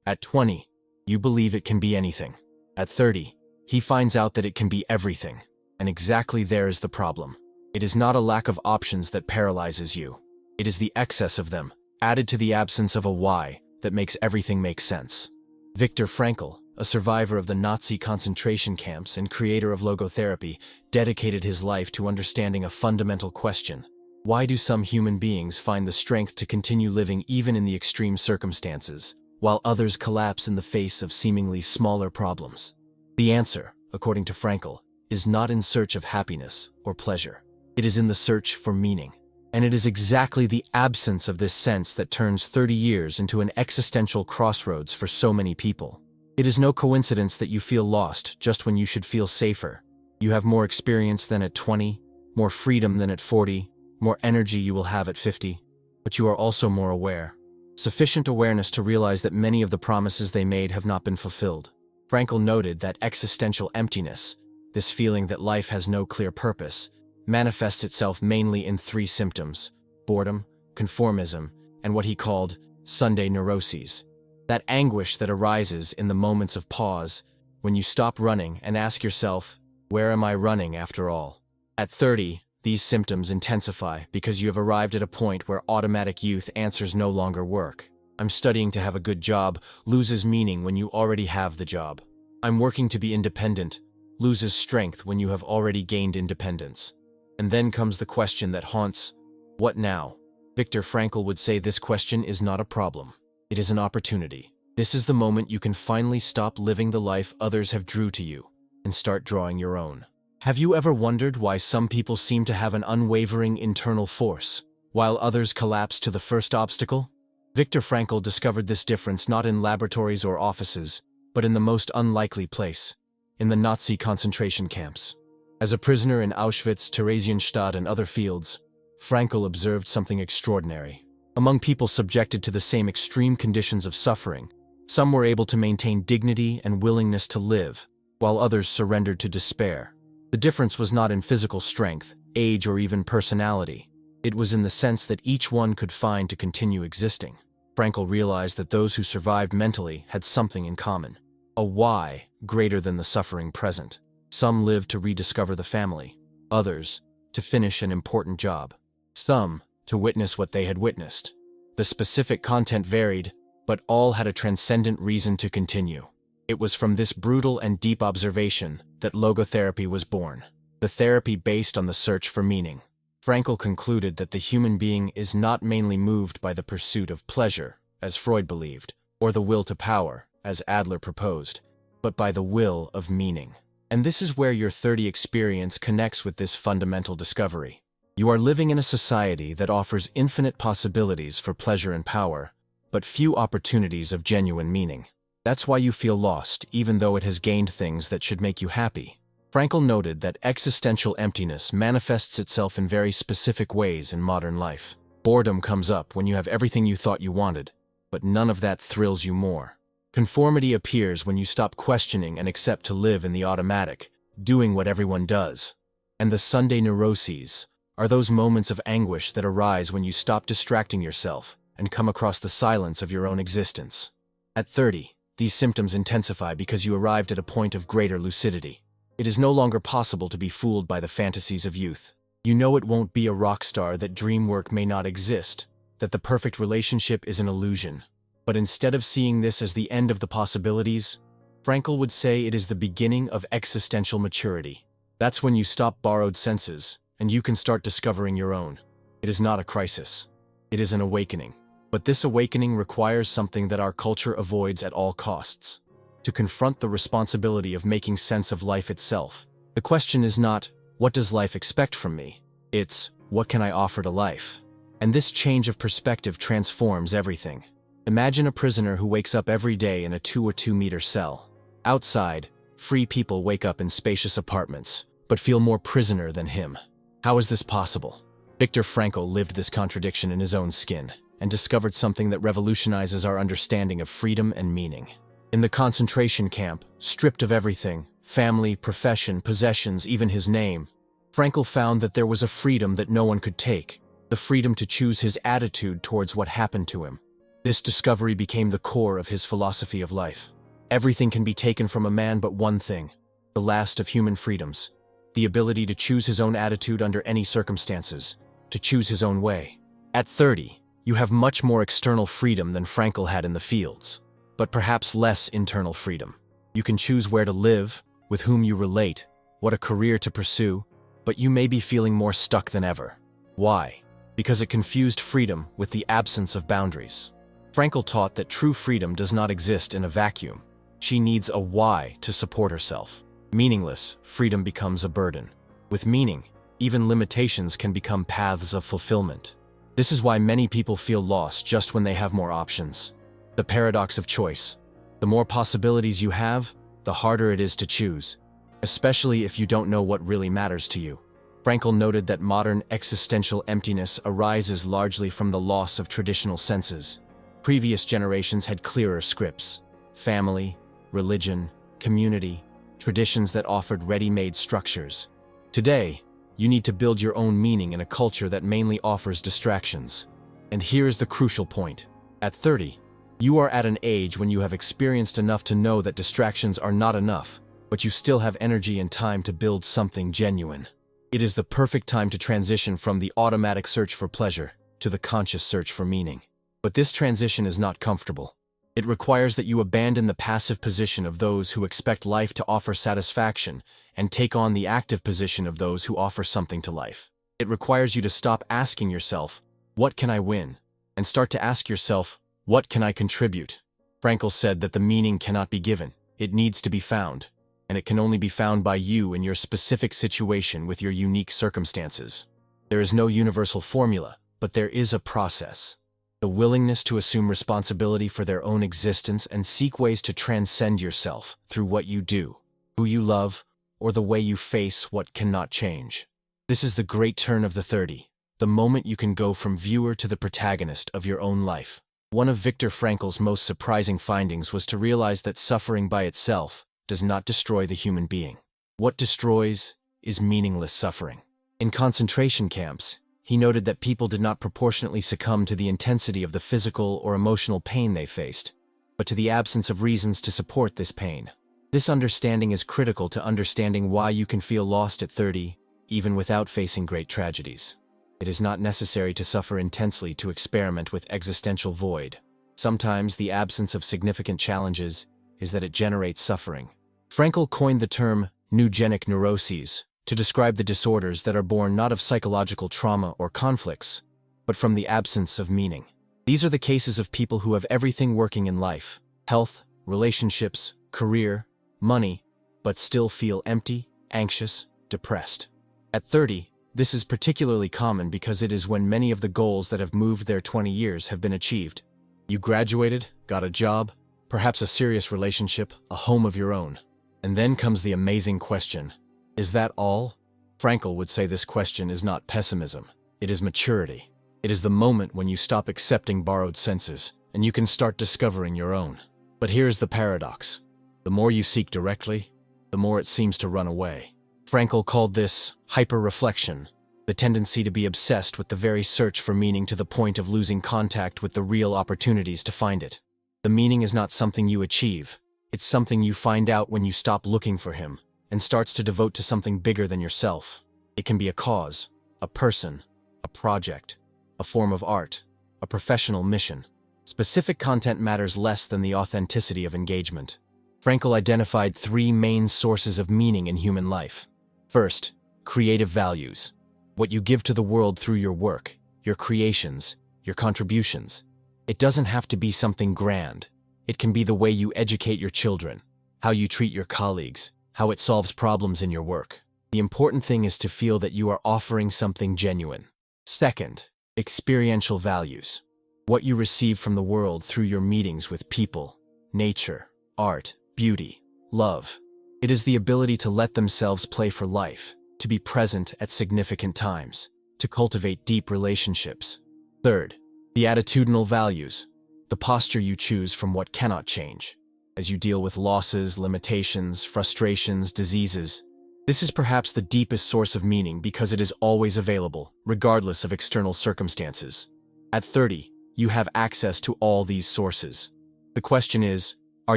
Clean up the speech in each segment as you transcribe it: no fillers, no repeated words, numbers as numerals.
At 20, you believe it can be anything. At 30, he finds out that it can be everything. And exactly there is the problem. It is not a lack of options that paralyzes you. It is the excess of them, added to the absence of a why, that makes everything make sense. Viktor Frankl, a survivor of the Nazi concentration camps and creator of logotherapy, dedicated his life to understanding a fundamental question. Why do some human beings find the strength to continue living even in the extreme circumstances, while others collapse in the face of seemingly smaller problems? The answer, according to Frankl, is not in search of happiness or pleasure. It is in the search for meaning. And it is exactly the absence of this sense that turns 30 years into an existential crossroads for so many people. It is no coincidence that you feel lost just when you should feel safer. You have more experience than at 20, more freedom than at 40, more energy you will have at 50, but you are also more aware. Sufficient awareness to realize that many of the promises they made have not been fulfilled. Frankl noted that existential emptiness, this feeling that life has no clear purpose, manifests itself mainly in three symptoms: boredom, conformism, and what he called Sunday neuroses. That anguish that arises in the moments of pause, when you stop running and ask yourself, where am I running after all? At 30, these symptoms intensify because you have arrived at a point where automatic youth answers no longer work. I'm studying to have a good job loses meaning when you already have the job. I'm working to be independent loses strength when you have already gained independence. And then comes the question that haunts, what now? Viktor Frankl would say this question is not a problem. It is an opportunity. This is the moment you can finally stop living the life others have drew to you and start drawing your own. Have you ever wondered why some people seem to have an unwavering internal force, while others collapse to the first obstacle? Viktor Frankl discovered this difference not in laboratories or offices, but in the most unlikely place, in the Nazi concentration camps. As a prisoner in Auschwitz, Theresienstadt, and other fields, Frankl observed something extraordinary. Among people subjected to the same extreme conditions of suffering, some were able to maintain dignity and willingness to live, while others surrendered to despair. The difference was not in physical strength, age, or even personality. It was in the sense that each one could find to continue existing. Frankl realized that those who survived mentally had something in common: a why greater than the suffering present. Some lived to rediscover the family, others to finish an important job, some to witness what they had witnessed. The specific content varied, but all had a transcendent reason to continue. It was from this brutal and deep observation that logotherapy was born, the therapy based on the search for meaning. Frankl concluded that the human being is not mainly moved by the pursuit of pleasure, as Freud believed, or the will to power, as Adler proposed, but by the will of meaning. And this is where your 30 experience connects with this fundamental discovery. You are living in a society that offers infinite possibilities for pleasure and power, but few opportunities of genuine meaning. That's why you feel lost, even though it has gained things that should make you happy. Frankl noted that existential emptiness manifests itself in very specific ways in modern life. Boredom comes up when you have everything you thought you wanted, but none of that thrills you more. Conformity appears when you stop questioning and accept to live in the automatic, doing what everyone does. And the Sunday neuroses are those moments of anguish that arise when you stop distracting yourself and come across the silence of your own existence. At 30, these symptoms intensify because you arrived at a point of greater lucidity. It is no longer possible to be fooled by the fantasies of youth. You know it won't be a rock star, that dream work may not exist, that the perfect relationship is an illusion. But instead of seeing this as the end of the possibilities, Frankl would say it is the beginning of existential maturity. That's when you stop borrowed senses, and you can start discovering your own. It is not a crisis. It is an awakening. But this awakening requires something that our culture avoids at all costs: to confront the responsibility of making sense of life itself. The question is not, what does life expect from me? It's, what can I offer to life? And this change of perspective transforms everything. Imagine a prisoner who wakes up every day in a 2 or 2 meter cell. Outside, free people wake up in spacious apartments, but feel more prisoner than him. How is this possible? Viktor Frankl lived this contradiction in his own skin, and discovered something that revolutionizes our understanding of freedom and meaning. In the concentration camp, stripped of everything, family, profession, possessions, even his name, Frankl found that there was a freedom that no one could take, the freedom to choose his attitude towards what happened to him. This discovery became the core of his philosophy of life. Everything can be taken from a man but one thing, the last of human freedoms, the ability to choose his own attitude under any circumstances, to choose his own way. At 30, you have much more external freedom than Frankl had in the fields, but perhaps less internal freedom. You can choose where to live, with whom you relate, what a career to pursue, but you may be feeling more stuck than ever. Why? Because it confused freedom with the absence of boundaries. Frankl taught that true freedom does not exist in a vacuum. She needs a why to support herself. Meaningless freedom becomes a burden. With meaning, even limitations can become paths of fulfillment. This is why many people feel lost just when they have more options. The paradox of choice. The more possibilities you have, the harder it is to choose, especially if you don't know what really matters to you. Frankl noted that modern existential emptiness arises largely from the loss of traditional senses. Previous generations had clearer scripts: family, religion, community, traditions that offered ready-made structures. Today, you need to build your own meaning in a culture that mainly offers distractions. And here is the crucial point. At 30, you are at an age when you have experienced enough to know that distractions are not enough, but you still have energy and time to build something genuine. It is the perfect time to transition from the automatic search for pleasure to the conscious search for meaning. But this transition is not comfortable. It requires that you abandon the passive position of those who expect life to offer satisfaction and take on the active position of those who offer something to life. It requires you to stop asking yourself, "What can I win?" and start to ask yourself, "What can I contribute?" Frankl said that the meaning cannot be given, it needs to be found, and it can only be found by you in your specific situation with your unique circumstances. There is no universal formula, but there is a process. The willingness to assume responsibility for their own existence and seek ways to transcend yourself through what you do, who you love, or the way you face what cannot change. This is the great turn of the 30, the moment you can go from viewer to the protagonist of your own life. One of Viktor Frankl's most surprising findings was to realize that suffering by itself does not destroy the human being. What destroys is meaningless suffering. In concentration camps, he noted that people did not proportionately succumb to the intensity of the physical or emotional pain they faced, but to the absence of reasons to support this pain. This understanding is critical to understanding why you can feel lost at 30, even without facing great tragedies. It is not necessary to suffer intensely to experiment with existential void. Sometimes the absence of significant challenges is that it generates suffering. Frankl coined the term neugenic neuroses to describe the disorders that are born not of psychological trauma or conflicts, but from the absence of meaning. These are the cases of people who have everything working in life: health, relationships, career, money, but still feel empty, anxious, depressed. At 30, this is particularly common because it is when many of the goals that have moved their 20 years have been achieved. You graduated, got a job, perhaps a serious relationship, a home of your own. And then comes the amazing question: is that all? Frankl would say this question is not pessimism, it is maturity. It is the moment when you stop accepting borrowed senses, and you can start discovering your own. But here's the paradox. The more you seek directly, the more it seems to run away. Frankl called this hyper-reflection, the tendency to be obsessed with the very search for meaning to the point of losing contact with the real opportunities to find it. The meaning is not something you achieve, it's something you find out when you stop looking for him and starts to devote to something bigger than yourself. It can be a cause, a person, a project, a form of art, a professional mission. Specific content matters less than the authenticity of engagement. Frankl identified 3 main sources of meaning in human life. First, creative values. What you give to the world through your work, your creations, your contributions. It doesn't have to be something grand. It can be the way you educate your children, how you treat your colleagues, how it solves problems in your work. The important thing is to feel that you are offering something genuine. Second, experiential values. What you receive from the world through your meetings with people, nature, art, beauty, love. It is the ability to let themselves play for life, to be present at significant times, to cultivate deep relationships. Third, the attitudinal values. The posture you choose from what cannot change. As you deal with losses, limitations, frustrations, diseases. This is perhaps the deepest source of meaning because it is always available, regardless of external circumstances. At 30, you have access to all these sources. The question is, are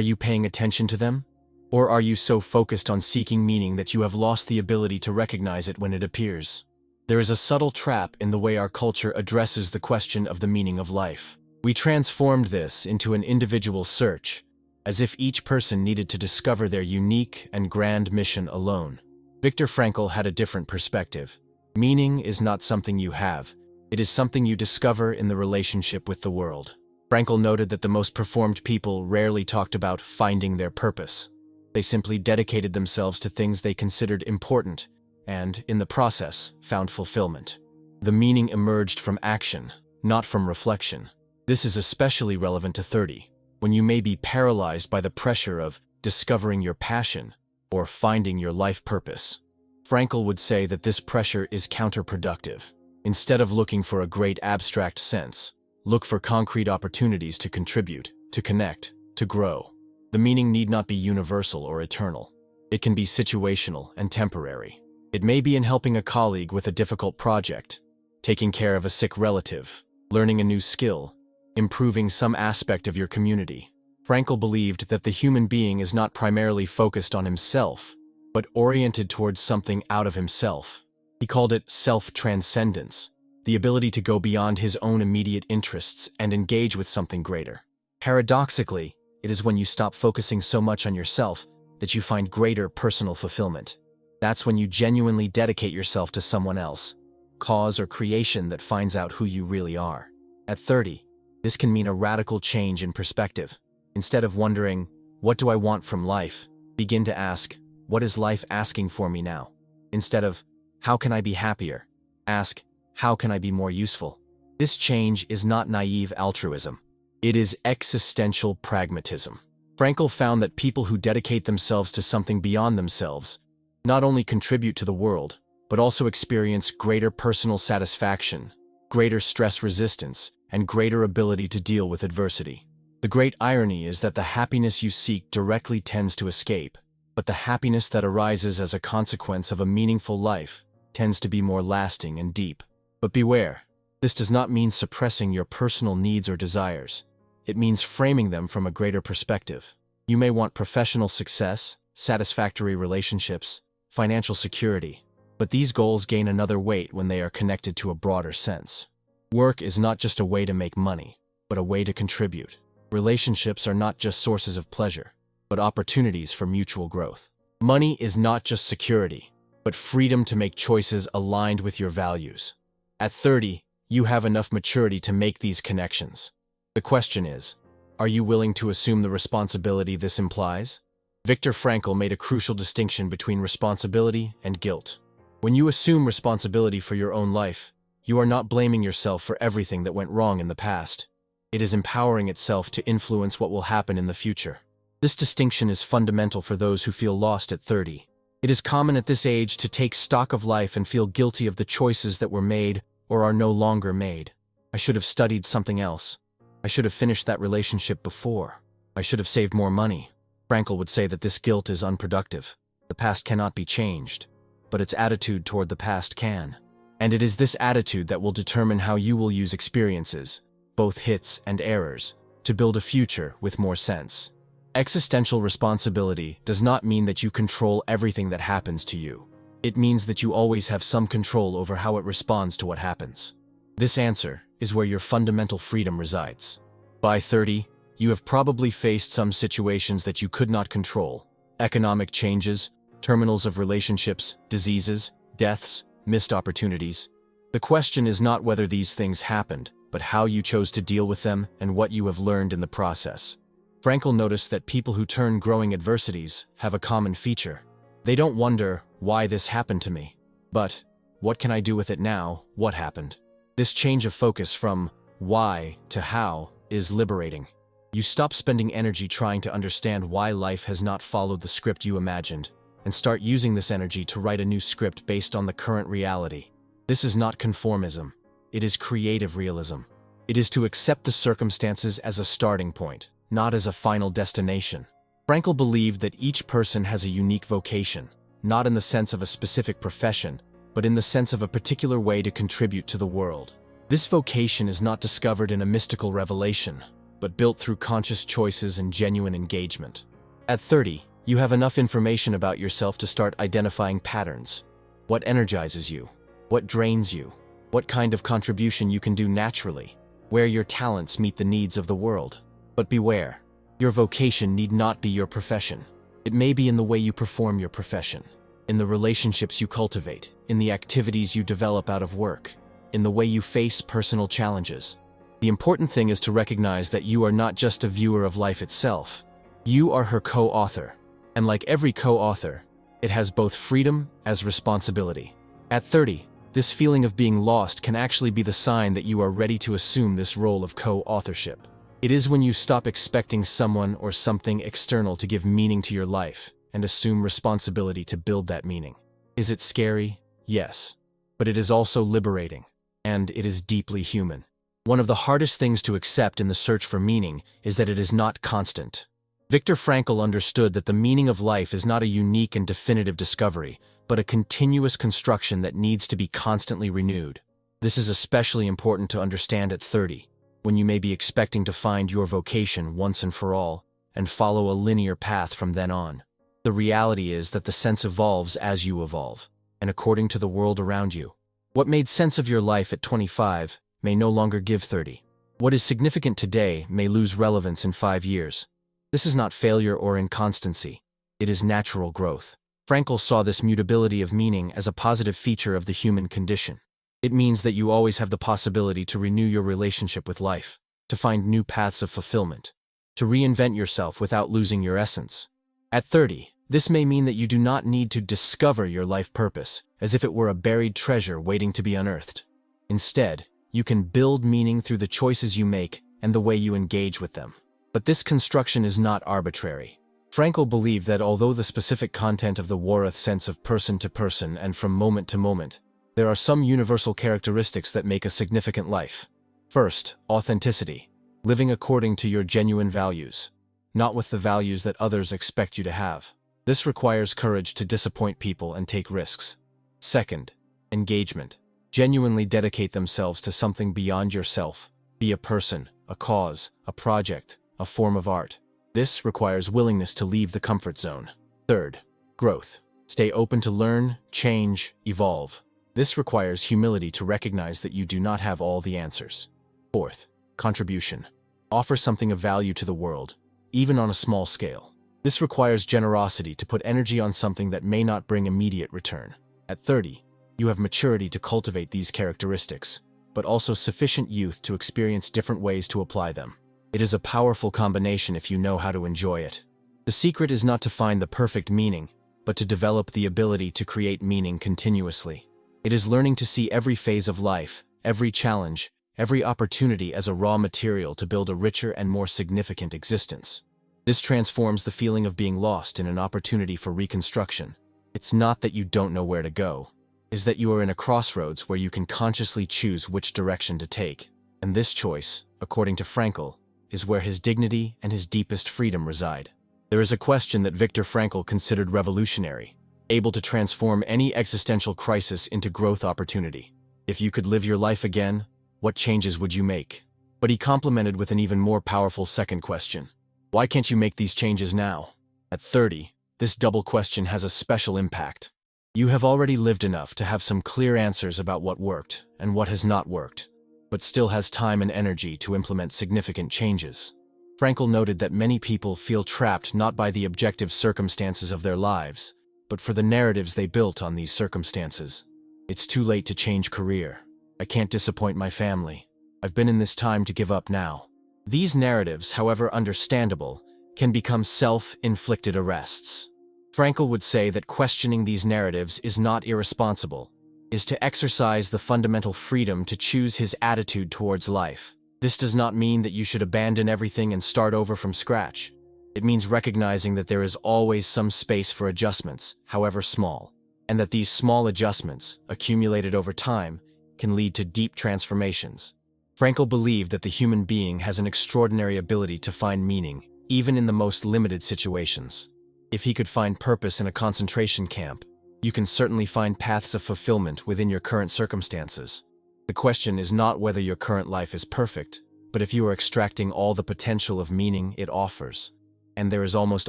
you paying attention to them? Or are you so focused on seeking meaning that you have lost the ability to recognize it when it appears? There is a subtle trap in the way our culture addresses the question of the meaning of life. We transformed this into an individual search, as if each person needed to discover their unique and grand mission alone. Viktor Frankl had a different perspective. Meaning is not something you have, it is something you discover in the relationship with the world. Frankl noted that the most performed people rarely talked about finding their purpose. They simply dedicated themselves to things they considered important, and, in the process, found fulfillment. The meaning emerged from action, not from reflection. This is especially relevant to 30, when you may be paralyzed by the pressure of discovering your passion or finding your life purpose. Frankl would say that this pressure is counterproductive. Instead of looking for a great abstract sense, look for concrete opportunities to contribute, to connect, to grow. The meaning need not be universal or eternal. It can be situational and temporary. It may be in helping a colleague with a difficult project, taking care of a sick relative, learning a new skill, improving some aspect of your community. Frankl believed that the human being is not primarily focused on himself, but oriented towards something out of himself. He called it self-transcendence, the ability to go beyond his own immediate interests and engage with something greater. Paradoxically, it is when you stop focusing so much on yourself that you find greater personal fulfillment. That's when you genuinely dedicate yourself to someone else, cause or creation that finds out who you really are. At 30, this can mean a radical change in perspective. Instead of wondering, what do I want from life? Begin to ask, what is life asking for me now? Instead of, how can I be happier? Ask, how can I be more useful? This change is not naive altruism. It is existential pragmatism. Frankl found that people who dedicate themselves to something beyond themselves not only contribute to the world, but also experience greater personal satisfaction, greater stress resistance, and greater ability to deal with adversity. The great irony is that the happiness you seek directly tends to escape, but the happiness that arises as a consequence of a meaningful life tends to be more lasting and deep. But beware, this does not mean suppressing your personal needs or desires. It means framing them from a greater perspective. You may want professional success, satisfactory relationships, financial security, but these goals gain another weight when they are connected to a broader sense. Work is not just a way to make money, but a way to contribute. Relationships are not just sources of pleasure, but opportunities for mutual growth. Money is not just security, but freedom to make choices aligned with your values. At 30, you have enough maturity to make these connections. The question is, are you willing to assume the responsibility this implies? Viktor Frankl made a crucial distinction between responsibility and guilt. When you assume responsibility for your own life, you are not blaming yourself for everything that went wrong in the past. It is empowering itself to influence what will happen in the future. This distinction is fundamental for those who feel lost at 30. It is common at this age to take stock of life and feel guilty of the choices that were made or are no longer made. I should have studied something else. I should have finished that relationship before. I should have saved more money. Frankl would say that this guilt is unproductive. The past cannot be changed, but its attitude toward the past can. And it is this attitude that will determine how you will use experiences, both hits and errors, to build a future with more sense. Existential responsibility does not mean that you control everything that happens to you. It means that you always have some control over how it responds to what happens. This answer is where your fundamental freedom resides. By 30, you have probably faced some situations that you could not control: economic changes, terminals of relationships, diseases, deaths, missed opportunities. The question is not whether these things happened, but how you chose to deal with them and what you have learned in the process. Frankl noticed that people who turn growing adversities have a common feature. They don't wonder, why this happened to me, but, what can I do with it now? What happened? This change of focus from why to how is liberating. You stop spending energy trying to understand why life has not followed the script you imagined, and start using this energy to write a new script based on the current reality. This is not conformism. It is creative realism. It is to accept the circumstances as a starting point, not as a final destination. Frankl believed that each person has a unique vocation, not in the sense of a specific profession, but in the sense of a particular way to contribute to the world. This vocation is not discovered in a mystical revelation, but built through conscious choices and genuine engagement. At 30, you have enough information about yourself to start identifying patterns. What energizes you? What drains you? What kind of contribution you can do naturally? Where your talents meet the needs of the world? But beware, your vocation need not be your profession. It may be in the way you perform your profession, in the relationships you cultivate, in the activities you develop out of work, in the way you face personal challenges. The important thing is to recognize that you are not just a viewer of life itself. You are her co-author. And like every co-author, it has both freedom as responsibility. At 30, this feeling of being lost can actually be the sign that you are ready to assume this role of co-authorship. It is when you stop expecting someone or something external to give meaning to your life and assume responsibility to build that meaning. Is it scary? Yes. But it is also liberating, and it is deeply human. One of the hardest things to accept in the search for meaning is that it is not constant. Viktor Frankl understood that the meaning of life is not a unique and definitive discovery, but a continuous construction that needs to be constantly renewed. This is especially important to understand at 30, when you may be expecting to find your vocation once and for all, and follow a linear path from then on. The reality is that the sense evolves as you evolve, and according to the world around you. What made sense of your life at 25 may no longer give 30. What is significant today may lose relevance in 5 years. This is not failure or inconstancy. It is natural growth. Frankl saw this mutability of meaning as a positive feature of the human condition. It means that you always have the possibility to renew your relationship with life, to find new paths of fulfillment, to reinvent yourself without losing your essence. At 30, this may mean that you do not need to discover your life purpose, as if it were a buried treasure waiting to be unearthed. Instead, you can build meaning through the choices you make and the way you engage with them. But this construction is not arbitrary. Frankl believed that although the specific content of the Wareth sense of person to person and from moment to moment, there are some universal characteristics that make a significant life. First, authenticity, living according to your genuine values, not with the values that others expect you to have. This requires courage to disappoint people and take risks. Second, engagement, genuinely dedicate themselves to something beyond yourself, be a person, a cause, a project, a form of art. This requires willingness to leave the comfort zone. Third, growth. Stay open to learn, change, evolve. This requires humility to recognize that you do not have all the answers. Fourth, contribution. Offer something of value to the world, even on a small scale. This requires generosity to put energy on something that may not bring immediate return. At 30, you have maturity to cultivate these characteristics, but also sufficient youth to experience different ways to apply them. It is a powerful combination if you know how to enjoy it. The secret is not to find the perfect meaning, but to develop the ability to create meaning continuously. It is learning to see every phase of life, every challenge, every opportunity as a raw material to build a richer and more significant existence. This transforms the feeling of being lost in an opportunity for reconstruction. It's not that you don't know where to go. It's that you are in a crossroads where you can consciously choose which direction to take. And this choice, according to Frankl, is where his dignity and his deepest freedom reside. There is a question that Viktor Frankl considered revolutionary, able to transform any existential crisis into growth opportunity. If you could live your life again, what changes would you make? But he complemented with an even more powerful second question. Why can't you make these changes now? At 30, this double question has a special impact. You have already lived enough to have some clear answers about what worked and what has not worked, but still has time and energy to implement significant changes. Frankl noted that many people feel trapped not by the objective circumstances of their lives, but for the narratives they built on these circumstances. It's too late to change career. I can't disappoint my family. I've been in this time to give up now. These narratives, however understandable, can become self-inflicted arrests. Frankl would say that questioning these narratives is not irresponsible, is to exercise the fundamental freedom to choose his attitude towards life. This does not mean that you should abandon everything and start over from scratch. It means recognizing that there is always some space for adjustments, however small, and that these small adjustments, accumulated over time, can lead to deep transformations. Frankl believed that the human being has an extraordinary ability to find meaning, even in the most limited situations. If he could find purpose in a concentration camp, you can certainly find paths of fulfillment within your current circumstances. The question is not whether your current life is perfect, but if you are extracting all the potential of meaning it offers. And there is almost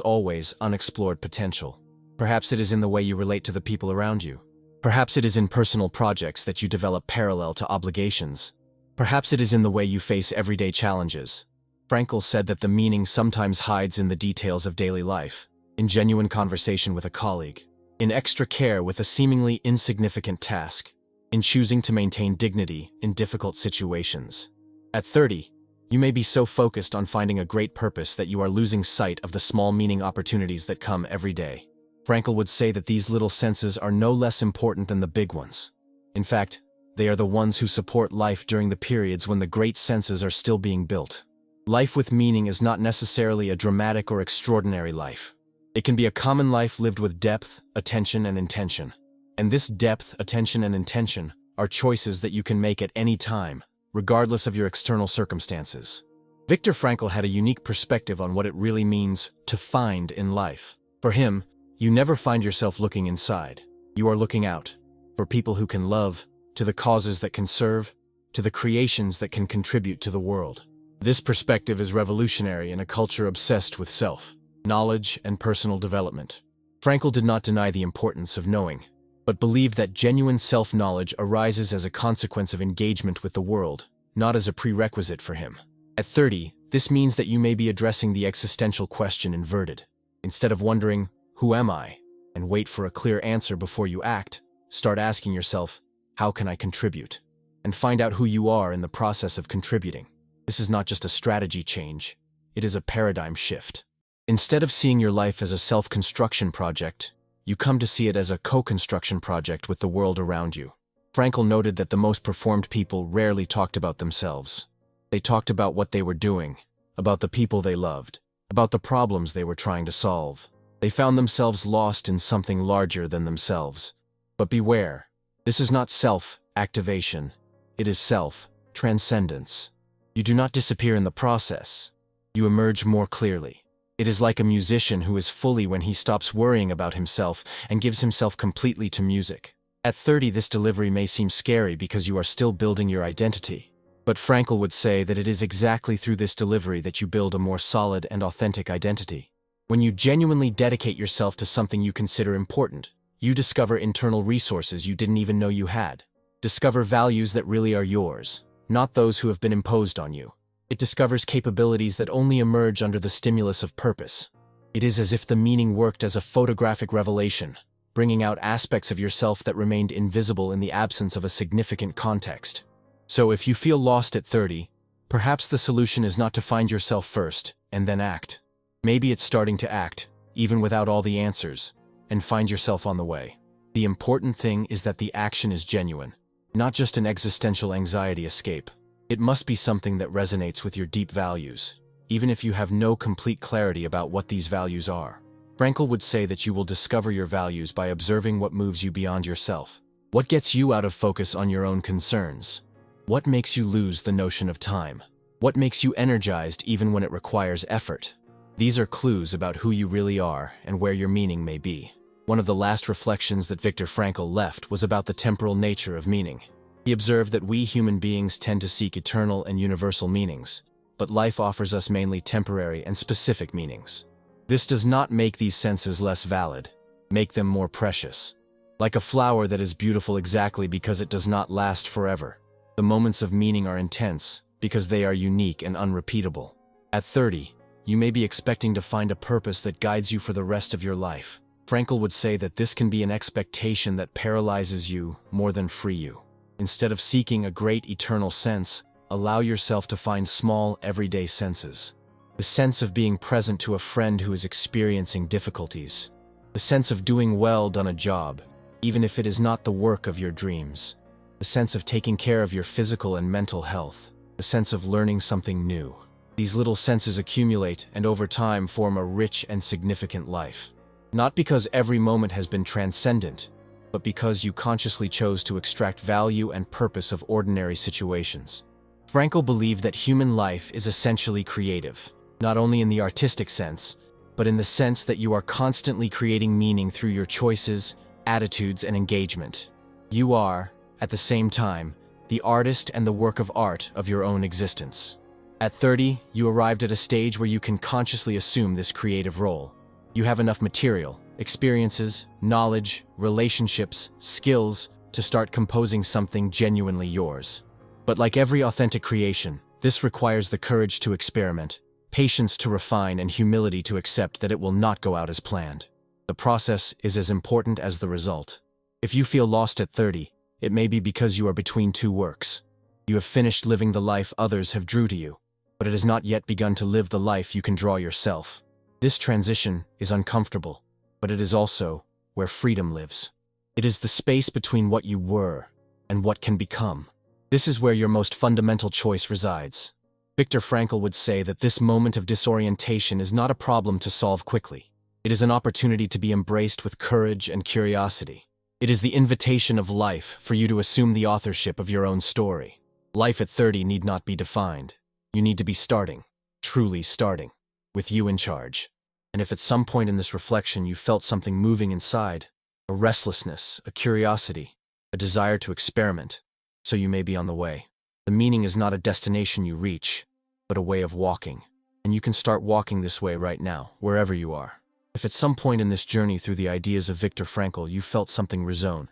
always unexplored potential. Perhaps it is in the way you relate to the people around you. Perhaps it is in personal projects that you develop parallel to obligations. Perhaps it is in the way you face everyday challenges. Frankl said that the meaning sometimes hides in the details of daily life, in genuine conversation with a colleague, in extra care with a seemingly insignificant task, in choosing to maintain dignity in difficult situations. At 30, you may be so focused on finding a great purpose that you are losing sight of the small meaning opportunities that come every day. Frankl would say that these little senses are no less important than the big ones. In fact, they are the ones who support life during the periods when the great senses are still being built. Life with meaning is not necessarily a dramatic or extraordinary life. It can be a common life lived with depth, attention, and intention. And this depth, attention, and intention are choices that you can make at any time, regardless of your external circumstances. Viktor Frankl had a unique perspective on what it really means to find in life. For him, you never find yourself looking inside. You are looking out, for people who can love, to the causes that can serve, to the creations that can contribute to the world. This perspective is revolutionary in a culture obsessed with self, knowledge, and personal development. Frankl did not deny the importance of knowing, but believed that genuine self-knowledge arises as a consequence of engagement with the world, not as a prerequisite for him. At 30, this means that you may be addressing the existential question inverted. Instead of wondering, "Who am I?" and wait for a clear answer before you act, start asking yourself, "How can I contribute?" And find out who you are in the process of contributing. This is not just a strategy change, it is a paradigm shift. Instead of seeing your life as a self-construction project, you come to see it as a co-construction project with the world around you. Frankl noted that the most performed people rarely talked about themselves. They talked about what they were doing, about the people they loved, about the problems they were trying to solve. They found themselves lost in something larger than themselves. But beware, this is not self-activation, it is self-transcendence. You do not disappear in the process. You emerge more clearly. It is like a musician who is fully when he stops worrying about himself and gives himself completely to music. At 30, this delivery may seem scary because you are still building your identity. But Frankl would say that it is exactly through this delivery that you build a more solid and authentic identity. When you genuinely dedicate yourself to something you consider important, you discover internal resources you didn't even know you had. Discover values that really are yours, not those who have been imposed on you. It discovers capabilities that only emerge under the stimulus of purpose. It is as if the meaning worked as a photographic revelation, bringing out aspects of yourself that remained invisible in the absence of a significant context. So if you feel lost at 30, perhaps the solution is not to find yourself first, and then act. Maybe it's starting to act, even without all the answers, and find yourself on the way. The important thing is that the action is genuine, not just an existential anxiety escape. It must be something that resonates with your deep values, even if you have no complete clarity about what these values are. Frankl would say that you will discover your values by observing what moves you beyond yourself. What gets you out of focus on your own concerns? What makes you lose the notion of time? What makes you energized even when it requires effort? These are clues about who you really are and where your meaning may be. One of the last reflections that Viktor Frankl left was about the temporal nature of meaning. He observed that we human beings tend to seek eternal and universal meanings, but life offers us mainly temporary and specific meanings. This does not make these senses less valid, make them more precious. Like a flower that is beautiful exactly because it does not last forever. The moments of meaning are intense because they are unique and unrepeatable. At 30, you may be expecting to find a purpose that guides you for the rest of your life. Frankl would say that this can be an expectation that paralyzes you more than free you. Instead of seeking a great eternal sense, allow yourself to find small, everyday senses. The sense of being present to a friend who is experiencing difficulties. The sense of doing well done a job, even if it is not the work of your dreams. The sense of taking care of your physical and mental health. The sense of learning something new. These little senses accumulate and over time form a rich and significant life. Not because every moment has been transcendent, but because you consciously chose to extract value and purpose of ordinary situations. Frankl believed that human life is essentially creative, not only in the artistic sense, but in the sense that you are constantly creating meaning through your choices, attitudes, and engagement. You are, at the same time, the artist and the work of art of your own existence. At 30, you arrived at a stage where you can consciously assume this creative role. You have enough material, experiences, knowledge, relationships, skills to start composing something genuinely yours. But like every authentic creation, this requires the courage to experiment, patience to refine, and humility to accept that it will not go out as planned. The process is as important as the result. If you feel lost at 30, it may be because you are between two works. You have finished living the life others have drew to you, but it has not yet begun to live the life you can draw yourself. This transition is uncomfortable, but it is also where freedom lives. It is the space between what you were and what can become. This is where your most fundamental choice resides. Viktor Frankl would say that this moment of disorientation is not a problem to solve quickly. It is an opportunity to be embraced with courage and curiosity. It is the invitation of life for you to assume the authorship of your own story. Life at 30 need not be defined. You need to be starting, truly starting, with you in charge. And if at some point in this reflection you felt something moving inside, a restlessness, a curiosity, a desire to experiment, so you may be on the way. The meaning is not a destination you reach, but a way of walking. And you can start walking this way right now, wherever you are. If at some point in this journey through the ideas of Viktor Frankl you felt something resound,